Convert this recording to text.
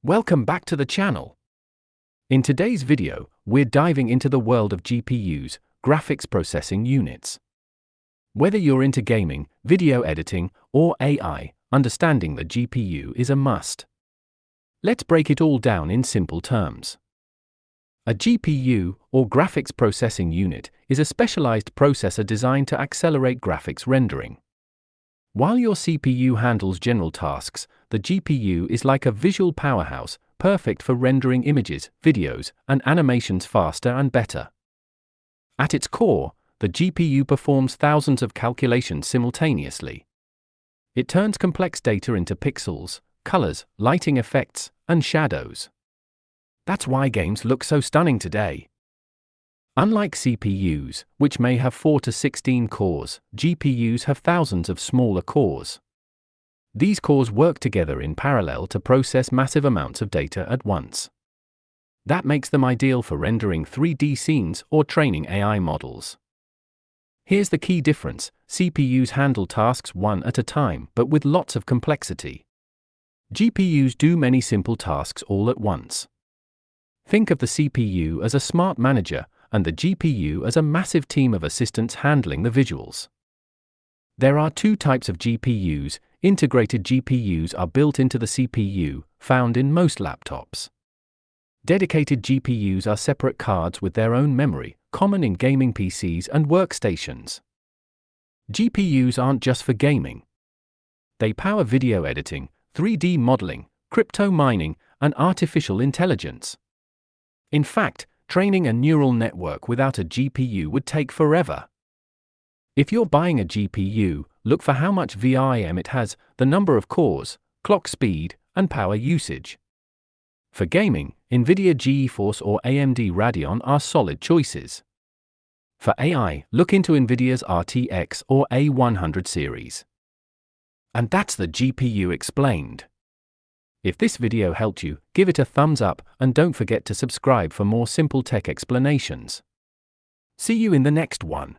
Welcome back to the channel. In today's video, we're diving into the world of GPUs, graphics processing units. Whether you're into gaming, video editing, or AI, understanding the GPU is a must. Let's break it all down in simple terms. A GPU, or graphics processing unit, is a specialized processor designed to accelerate graphics rendering. While your CPU handles general tasks, the GPU is like a visual powerhouse, perfect for rendering images, videos, and animations faster and better. At its core, the GPU performs thousands of calculations simultaneously. It turns complex data into pixels, colors, lighting effects, and shadows. That's why games look so stunning today. Unlike CPUs, which may have 4 to 16 cores, GPUs have thousands of smaller cores. These cores work together in parallel to process massive amounts of data at once. That makes them ideal for rendering 3D scenes or training AI models. Here's the key difference: CPUs handle tasks one at a time, but with lots of complexity. GPUs do many simple tasks all at once. Think of the CPU as a smart manager, and the GPU as a massive team of assistants handling the visuals. There are two types of GPUs. Integrated GPUs are built into the CPU, found in most laptops. Dedicated GPUs are separate cards with their own memory, common in gaming PCs and workstations. GPUs aren't just for gaming. They power video editing, 3D modeling, crypto mining, and artificial intelligence. In fact, training a neural network without a GPU would take forever. If you're buying a GPU, look for how much VRAM it has, the number of cores, clock speed, and power usage. For gaming, Nvidia GeForce or AMD Radeon are solid choices. For AI, look into Nvidia's RTX or A100 series. And that's the GPU explained. If this video helped you, give it a thumbs up and don't forget to subscribe for more simple tech explanations. See you in the next one.